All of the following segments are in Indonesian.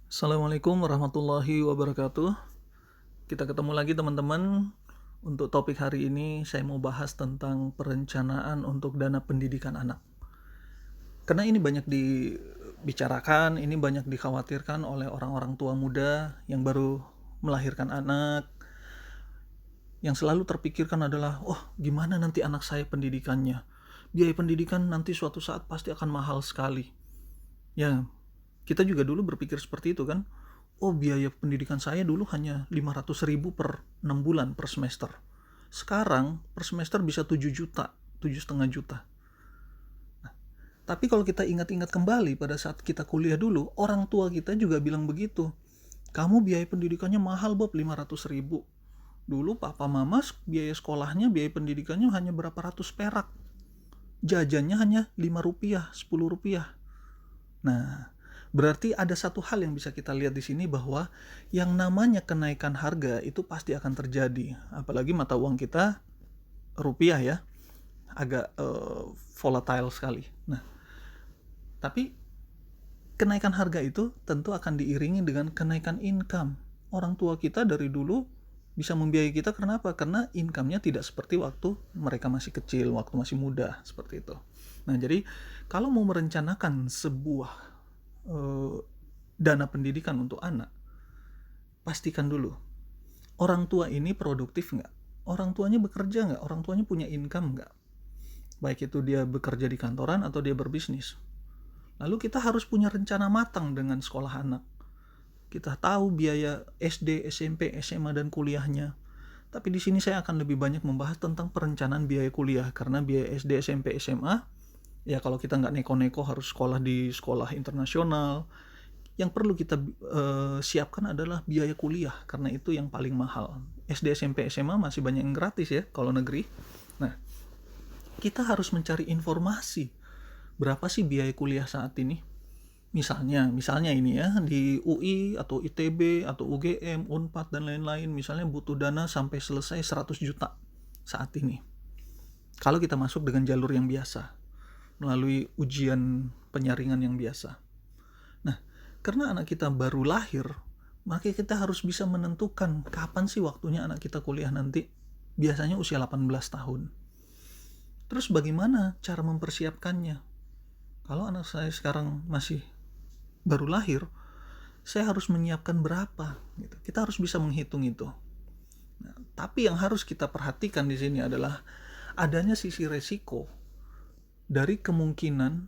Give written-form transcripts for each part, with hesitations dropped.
Assalamualaikum warahmatullahi wabarakatuh. Kita ketemu lagi teman-teman. Untuk topik hari ini saya mau bahas tentang perencanaan untuk dana pendidikan anak. Karena ini banyak dibicarakan, ini banyak dikhawatirkan oleh orang-orang tua muda yang baru melahirkan anak. Yang selalu terpikirkan adalah, oh gimana nanti anak saya pendidikannya? Biaya pendidikan nanti suatu saat pasti akan mahal sekali. Ya, kita juga dulu berpikir seperti itu kan. Oh, biaya pendidikan saya dulu hanya 500.000 per 6 bulan per semester. Sekarang per semester bisa 7 juta, 7,5 juta. Tapi kalau kita ingat-ingat kembali pada saat kita kuliah dulu, orang tua kita juga bilang begitu. Kamu biaya pendidikannya mahal Bob, 500.000. Dulu papa mama biaya sekolahnya, biaya pendidikannya hanya berapa ratus perak. Jajannya hanya 5 rupiah, 10 rupiah. Nah, berarti ada satu hal yang bisa kita lihat di sini bahwa yang namanya kenaikan harga itu pasti akan terjadi. Apalagi mata uang kita rupiah ya, agak volatile sekali. Nah, tapi kenaikan harga itu tentu akan diiringi dengan kenaikan income. Orang tua kita dari dulu bisa membiayai kita karena apa? Karena income-nya tidak seperti waktu mereka masih kecil, waktu masih muda, seperti itu. Nah, jadi kalau mau merencanakan sebuah eh, dana pendidikan untuk anak, pastikan dulu orang tua ini produktif nggak, orang tuanya bekerja nggak, orang tuanya punya income nggak, baik itu dia bekerja di kantoran atau dia berbisnis. Lalu kita harus punya rencana matang dengan sekolah anak. Kita tahu biaya SD, SMP, SMA dan kuliahnya. Tapi di sini saya akan lebih banyak membahas tentang perencanaan biaya kuliah, karena biaya SD, SMP, SMA ya kalau kita nggak neko-neko harus sekolah di sekolah internasional. Yang perlu kita siapkan adalah biaya kuliah, karena itu yang paling mahal. SD, SMP, SMA masih banyak yang gratis ya kalau negeri. Nah, kita harus mencari informasi berapa sih biaya kuliah saat ini. Misalnya ini ya, di UI atau ITB atau UGM, Unpad dan lain-lain, misalnya butuh dana sampai selesai 100 juta saat ini. Kalau kita masuk dengan jalur yang biasa, melalui ujian penyaringan yang biasa. Nah, karena anak kita baru lahir, maka kita harus bisa menentukan kapan sih waktunya anak kita kuliah nanti. Biasanya usia 18 tahun. Terus bagaimana cara mempersiapkannya? Kalau anak saya sekarang masih baru lahir, saya harus menyiapkan berapa? Gitu. Kita harus bisa menghitung itu. Nah, tapi yang harus kita perhatikan di sini adalah adanya sisi resiko dari kemungkinan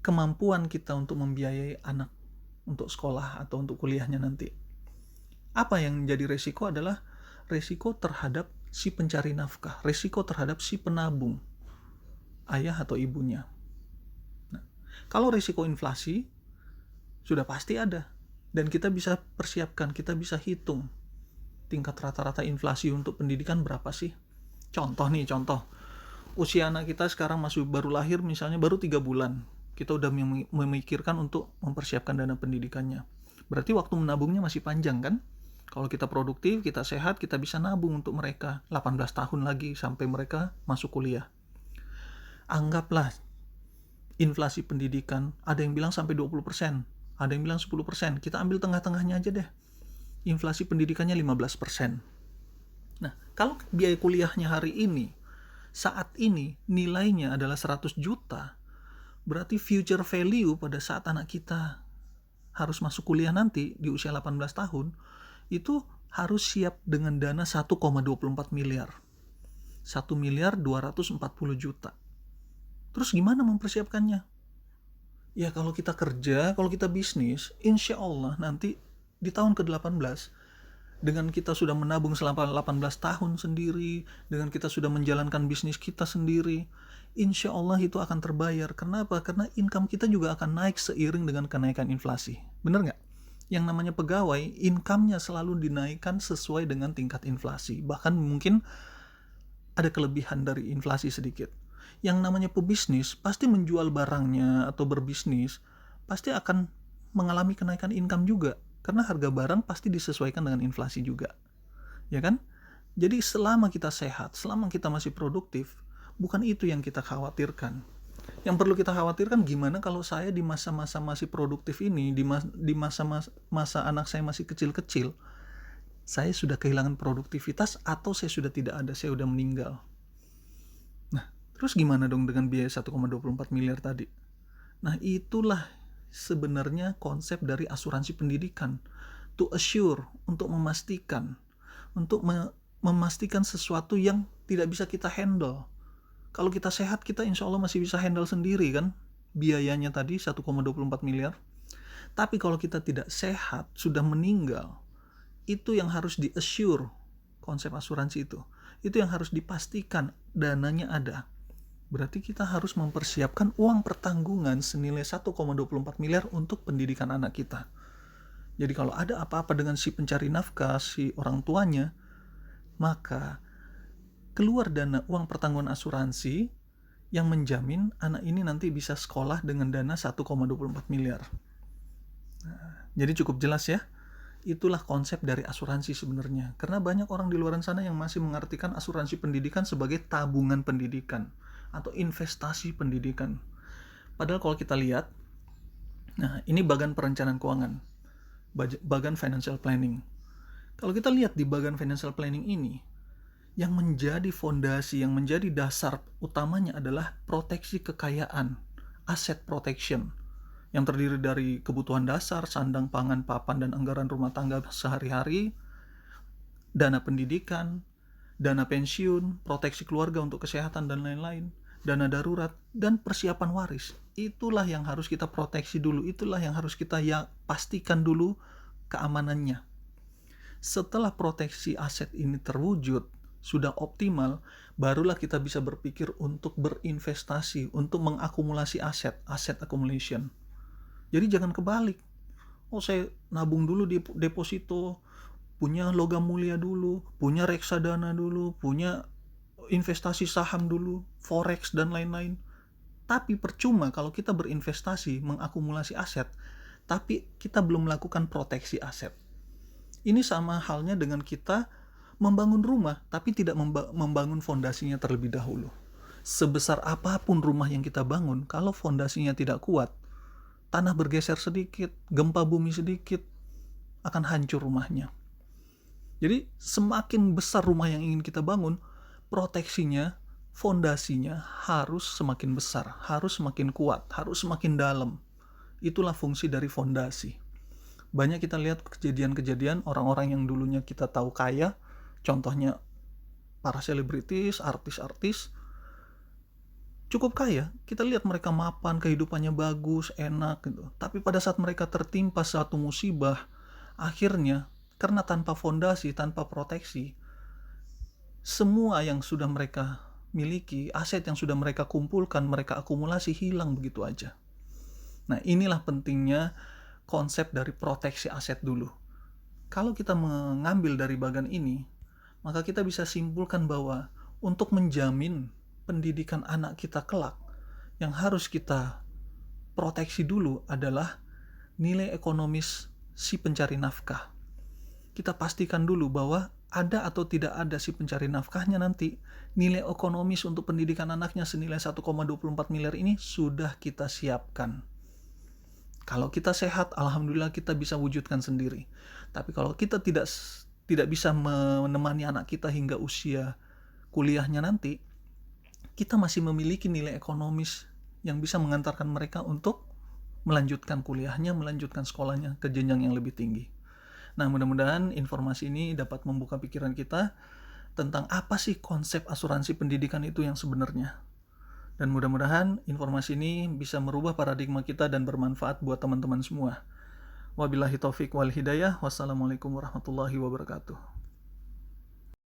kemampuan kita untuk membiayai anak untuk sekolah atau untuk kuliahnya nanti. Apa yang menjadi resiko adalah resiko terhadap si pencari nafkah, resiko terhadap si penabung, ayah atau ibunya. Nah, kalau resiko inflasi sudah pasti ada, dan kita bisa persiapkan, kita bisa hitung tingkat rata-rata inflasi untuk pendidikan berapa sih. Contoh, usia anak kita sekarang masih baru lahir, misalnya baru 3 bulan, kita udah memikirkan untuk mempersiapkan dana pendidikannya. Berarti waktu menabungnya masih panjang kan? Kalau kita produktif, kita sehat, kita bisa nabung untuk mereka 18 tahun lagi sampai mereka masuk kuliah. Anggaplah inflasi pendidikan, ada yang bilang sampai 20%, ada yang bilang 10%. Kita ambil tengah-tengahnya aja deh. Inflasi pendidikannya 15%. Nah, kalau biaya kuliahnya hari ini, saat ini nilainya adalah 100 juta, berarti future value pada saat anak kita harus masuk kuliah nanti di usia 18 tahun, itu harus siap dengan dana 1,24 miliar. 1 miliar 240 juta. Terus gimana mempersiapkannya? Ya kalau kita kerja, kalau kita bisnis, insya Allah nanti di tahun ke-18, dengan kita sudah menabung selama 18 tahun sendiri, dengan kita sudah menjalankan bisnis kita sendiri, insya Allah itu akan terbayar. Kenapa? Karena income kita juga akan naik seiring dengan kenaikan inflasi. Bener nggak? Yang namanya pegawai, income-nya selalu dinaikkan sesuai dengan tingkat inflasi. Bahkan mungkin ada kelebihan dari inflasi sedikit. Yang namanya pebisnis pasti menjual barangnya atau berbisnis pasti akan mengalami kenaikan income juga, karena harga barang pasti disesuaikan dengan inflasi juga, ya kan? Jadi selama kita sehat, selama kita masih produktif, bukan itu yang kita khawatirkan. Yang perlu kita khawatirkan gimana kalau saya di masa-masa masih produktif ini, di masa anak saya masih kecil-kecil, saya sudah kehilangan produktivitas atau saya sudah tidak ada, saya sudah meninggal. Nah, terus gimana dong dengan biaya 1,24 miliar tadi? Nah, itulah sebenarnya konsep dari asuransi pendidikan. To assure, untuk memastikan. Untuk memastikan sesuatu yang tidak bisa kita handle. Kalau kita sehat, kita insya Allah masih bisa handle sendiri kan? Biayanya tadi 1,24 miliar. Tapi kalau kita tidak sehat, sudah meninggal, itu yang harus di-assure, konsep asuransi itu. Itu yang harus dipastikan dananya ada. Berarti kita harus mempersiapkan uang pertanggungan senilai 1,24 miliar untuk pendidikan anak kita. Jadi kalau ada apa-apa dengan si pencari nafkah, si orang tuanya, maka keluar dana uang pertanggungan asuransi yang menjamin anak ini nanti bisa sekolah dengan dana 1,24 miliar. Nah, jadi cukup jelas ya. Itulah konsep dari asuransi sebenarnya. Karena banyak orang di luar sana yang masih mengartikan asuransi pendidikan sebagai tabungan pendidikan atau investasi pendidikan. Padahal kalau kita lihat, nah ini bagian perencanaan keuangan, bagian financial planning. Kalau kita lihat di bagian financial planning ini, yang menjadi fondasi, yang menjadi dasar utamanya adalah proteksi kekayaan, asset protection, yang terdiri dari kebutuhan dasar, sandang, pangan, papan, dan anggaran rumah tangga sehari-hari, dana pendidikan, dana pensiun, proteksi keluarga untuk kesehatan, dan lain-lain, dana darurat, dan persiapan waris. Itulah yang harus kita proteksi dulu, itulah yang harus kita pastikan dulu keamanannya. Setelah proteksi aset ini terwujud, sudah optimal, barulah kita bisa berpikir untuk berinvestasi, untuk mengakumulasi aset accumulation. Jadi jangan kebalik. Oh, saya nabung dulu di deposito, punya logam mulia dulu, punya reksadana dulu, punya investasi saham dulu, forex dan lain-lain. Tapi percuma kalau kita berinvestasi, mengakumulasi aset, tapi kita belum melakukan proteksi aset. Ini sama halnya dengan kita membangun rumah, tapi tidak membangun fondasinya terlebih dahulu. Sebesar apapun rumah yang kita bangun, kalau fondasinya tidak kuat, tanah bergeser sedikit, gempa bumi sedikit, akan hancur rumahnya. Jadi semakin besar rumah yang ingin kita bangun, proteksinya, fondasinya harus semakin besar, harus semakin kuat, harus semakin dalam. Itulah fungsi dari fondasi. Banyak kita lihat kejadian-kejadian orang-orang yang dulunya kita tahu kaya, contohnya para selebritis, artis-artis, cukup kaya. Kita lihat mereka mapan, kehidupannya bagus, enak gitu. Tapi pada saat mereka tertimpa satu musibah, akhirnya karena tanpa fondasi, tanpa proteksi, semua yang sudah mereka miliki, aset yang sudah mereka kumpulkan, mereka akumulasi, hilang begitu aja. Nah, inilah pentingnya konsep dari proteksi aset dulu. Kalau kita mengambil dari bagian ini, maka kita bisa simpulkan bahwa untuk menjamin pendidikan anak kita kelak, yang harus kita proteksi dulu adalah nilai ekonomis si pencari nafkah. Kita pastikan dulu bahwa ada atau tidak ada si pencari nafkahnya nanti, nilai ekonomis untuk pendidikan anaknya senilai 1,24 miliar ini sudah kita siapkan. Kalau kita sehat, alhamdulillah kita bisa wujudkan sendiri. Tapi kalau kita tidak bisa menemani anak kita hingga usia kuliahnya nanti, kita masih memiliki nilai ekonomis yang bisa mengantarkan mereka untuk melanjutkan kuliahnya, melanjutkan sekolahnya ke jenjang yang lebih tinggi. Nah, mudah-mudahan informasi ini dapat membuka pikiran kita tentang apa sih konsep asuransi pendidikan itu yang sebenarnya. Dan mudah-mudahan informasi ini bisa merubah paradigma kita dan bermanfaat buat teman-teman semua. Wabillahi taufik wal hidayah. Wassalamualaikum warahmatullahi wabarakatuh.